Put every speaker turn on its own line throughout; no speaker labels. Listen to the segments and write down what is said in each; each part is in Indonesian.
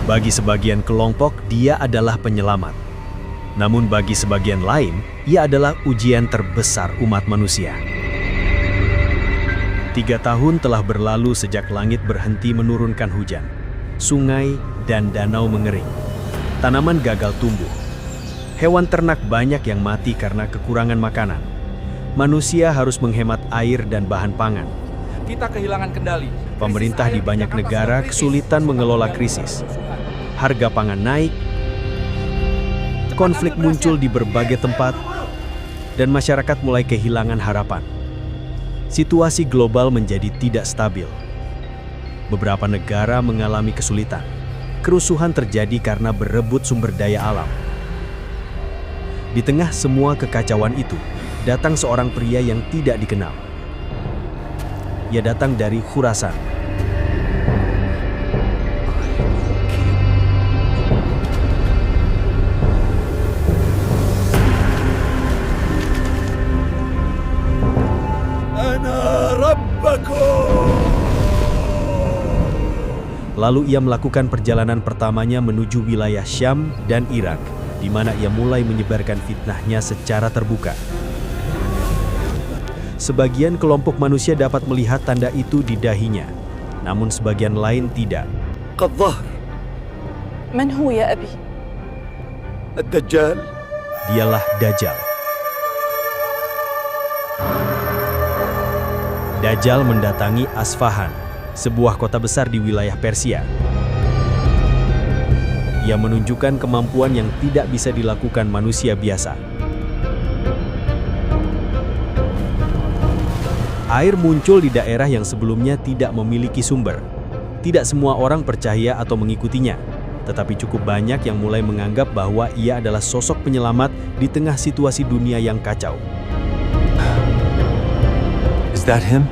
Bagi sebagian kelompok, dia adalah penyelamat. Namun bagi sebagian lain, ia adalah ujian terbesar umat manusia. 3 tahun telah berlalu sejak langit berhenti menurunkan hujan. Sungai dan danau mengering. Tanaman gagal tumbuh. Hewan ternak banyak yang mati karena kekurangan makanan. Manusia harus menghemat air dan bahan pangan.
Kita kehilangan kendali.
Pemerintah di banyak negara kesulitan mengelola krisis. Harga pangan naik, konflik muncul di berbagai tempat, dan masyarakat mulai kehilangan harapan. Situasi global menjadi tidak stabil. Beberapa negara mengalami kesulitan. Kerusuhan terjadi karena berebut sumber daya alam. Di tengah semua kekacauan itu, datang seorang pria yang tidak dikenal. Ia datang dari Khurasan. Lalu ia melakukan perjalanan pertamanya menuju wilayah Syam dan Irak, di mana ia mulai menyebarkan fitnahnya secara terbuka. Sebagian kelompok manusia dapat melihat tanda itu di dahinya, namun sebagian lain tidak.
الظهر
من هو يا أبي؟
الدجال.
Dialah Dajjal. Dajjal mendatangi Asfahan, sebuah kota besar di wilayah Persia. Ia menunjukkan kemampuan yang tidak bisa dilakukan manusia biasa. Air muncul di daerah yang sebelumnya tidak memiliki sumber. Tidak semua orang percaya atau mengikutinya, tetapi cukup banyak yang mulai menganggap bahwa ia adalah sosok penyelamat di tengah situasi dunia yang kacau.
Is that him?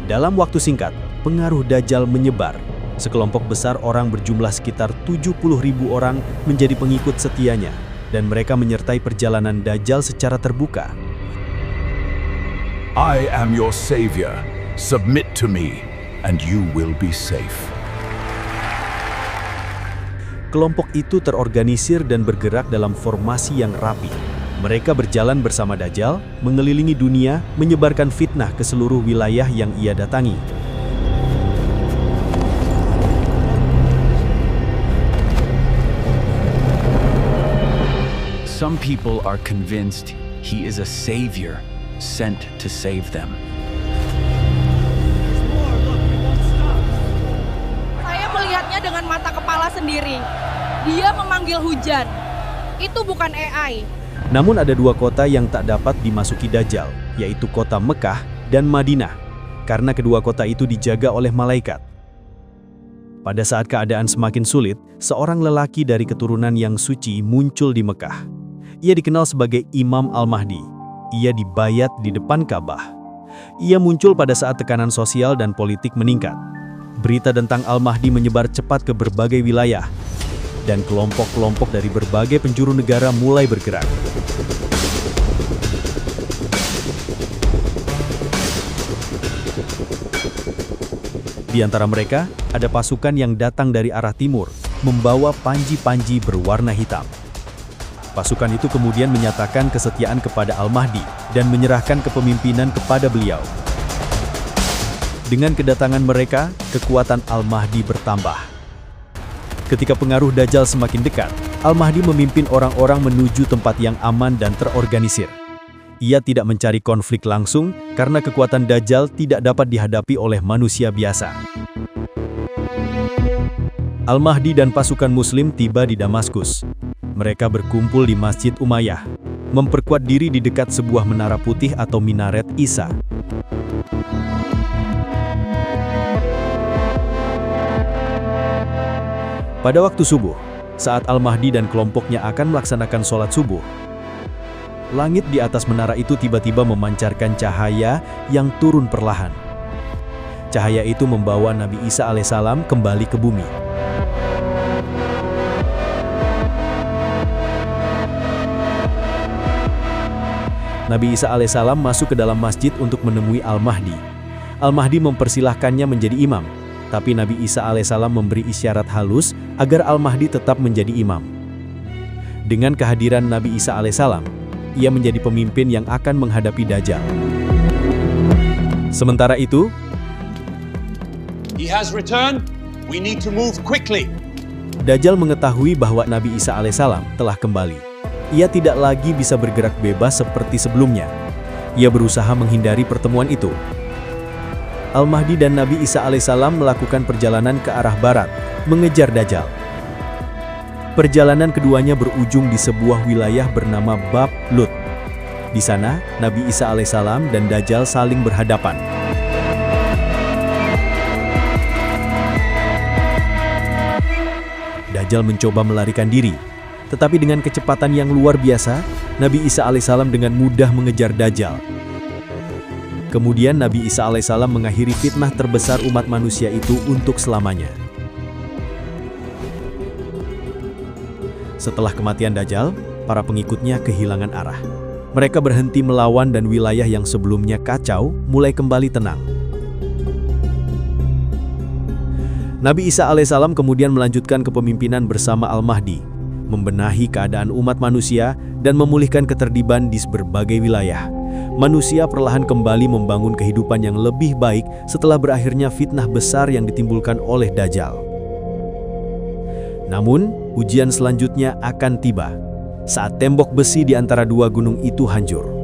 Dalam waktu singkat, pengaruh Dajjal menyebar. Sekelompok besar orang berjumlah sekitar 70.000 orang menjadi pengikut setianya, dan mereka menyertai perjalanan Dajjal secara terbuka.
I am your savior. Submit to me, and you will be safe.
Kelompok itu terorganisir dan bergerak dalam formasi yang rapi. Mereka berjalan bersama Dajjal, mengelilingi dunia, menyebarkan fitnah ke seluruh wilayah yang ia datangi.
Some people are convinced he is a savior sent to save them.
Saya melihatnya dengan mata kepala sendiri. Dia memanggil hujan. Itu bukan AI.
Namun ada 2 kota yang tak dapat dimasuki Dajjal, yaitu kota Mekah dan Madinah, karena kedua kota itu dijaga oleh malaikat. Pada saat keadaan semakin sulit, seorang lelaki dari keturunan yang suci muncul di Mekah. Ia dikenal sebagai Imam Al-Mahdi. Ia dibayat di depan Ka'bah. Ia muncul pada saat tekanan sosial dan politik meningkat. Berita tentang Al-Mahdi menyebar cepat ke berbagai wilayah, dan kelompok-kelompok dari berbagai penjuru negara mulai bergerak. Di antara mereka, ada pasukan yang datang dari arah timur, membawa panji-panji berwarna hitam. Pasukan itu kemudian menyatakan kesetiaan kepada Al-Mahdi dan menyerahkan kepemimpinan kepada beliau. Dengan kedatangan mereka, kekuatan Al-Mahdi bertambah. Ketika pengaruh Dajjal semakin dekat, Al-Mahdi memimpin orang-orang menuju tempat yang aman dan terorganisir. Ia tidak mencari konflik langsung karena kekuatan Dajjal tidak dapat dihadapi oleh manusia biasa. Al-Mahdi dan pasukan Muslim tiba di Damaskus. Mereka berkumpul di Masjid Umayyah, memperkuat diri di dekat sebuah menara putih atau minaret Isa. Pada waktu subuh, saat Al-Mahdi dan kelompoknya akan melaksanakan sholat subuh, langit di atas menara itu tiba-tiba memancarkan cahaya yang turun perlahan. Cahaya itu membawa Nabi Isa alaihissalam kembali ke bumi. Nabi Isa alaihissalam masuk ke dalam masjid untuk menemui Al-Mahdi. Al-Mahdi mempersilahkannya menjadi imam. Tapi Nabi Isa alaihissalam memberi isyarat halus agar Al-Mahdi tetap menjadi imam. Dengan kehadiran Nabi Isa alaihissalam, ia menjadi pemimpin yang akan menghadapi Dajjal. Sementara itu,
He has returned. We need to move quickly.
Dajjal mengetahui bahwa Nabi Isa alaihissalam telah kembali. Ia tidak lagi bisa bergerak bebas seperti sebelumnya. Ia berusaha menghindari pertemuan itu. Al-Mahdi dan Nabi Isa alaihissalam melakukan perjalanan ke arah barat, mengejar Dajjal. Perjalanan keduanya berujung di sebuah wilayah bernama Bab Lut. Di sana, Nabi Isa alaihissalam dan Dajjal saling berhadapan. Dajjal mencoba melarikan diri, tetapi dengan kecepatan yang luar biasa, Nabi Isa alaihissalam dengan mudah mengejar Dajjal. Kemudian Nabi Isa alaihissalam mengakhiri fitnah terbesar umat manusia itu untuk selamanya. Setelah kematian Dajjal, para pengikutnya kehilangan arah. Mereka berhenti melawan dan wilayah yang sebelumnya kacau mulai kembali tenang. Nabi Isa alaihissalam kemudian melanjutkan kepemimpinan bersama Al-Mahdi, membenahi keadaan umat manusia dan memulihkan ketertiban di berbagai wilayah. Manusia perlahan kembali membangun kehidupan yang lebih baik setelah berakhirnya fitnah besar yang ditimbulkan oleh Dajjal. Namun, ujian selanjutnya akan tiba saat tembok besi di antara dua gunung itu hancur.